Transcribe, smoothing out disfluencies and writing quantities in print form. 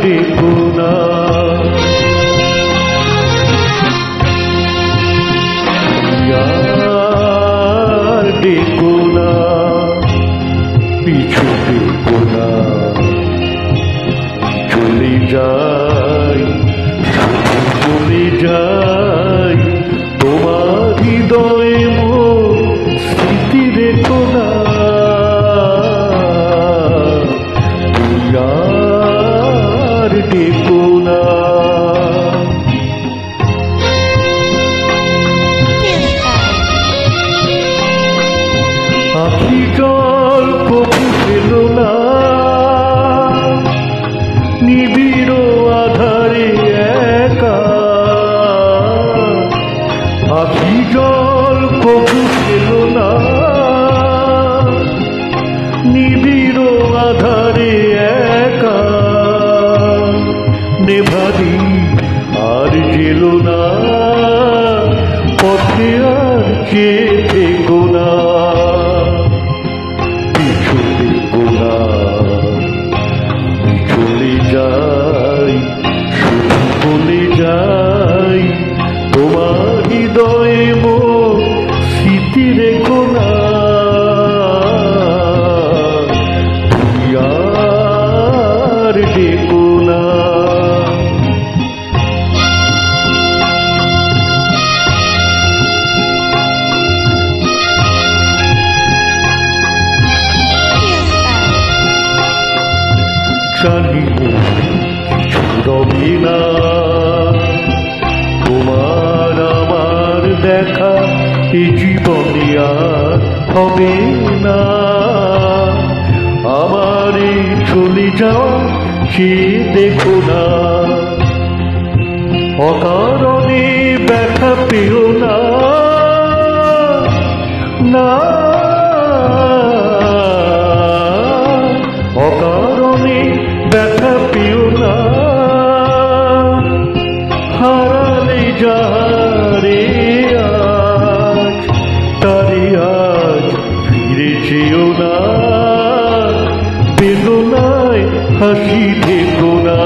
ডেকো না, আর ডেকো না, পিছু ডেকো না, চলে যাই শুধু চলে যাই, তোমার হৃদয়ে মোর স্মৃতি রেখো না, আর ডেকো না। আখি জল কবু পেল না, নিবিড় আধারে একা, আখি জল কবু পেল না, নিবিড় আধারে একা, নেভারি আর জেল না, পথে আর চেয়ে থেকো না, পিছু দেখো না, চলে যাই শুধু বলে যাই, তোমার হৃদয়ে মোর স্মৃতি রেখো না, আর ডেকো না। জানি কিছু রবে না, তোমার আমার দেখা এই জীবনে আর হবে না, আমার এই চলে যাওয়া চেয়ে দেখো না, অকারণে ব্যথা পেও না, না অকারণে ব্যথা পেও না, হারালে যারে আজ তারে আজ ফিরে যেও না, বেদনায় হাসি থেকো না।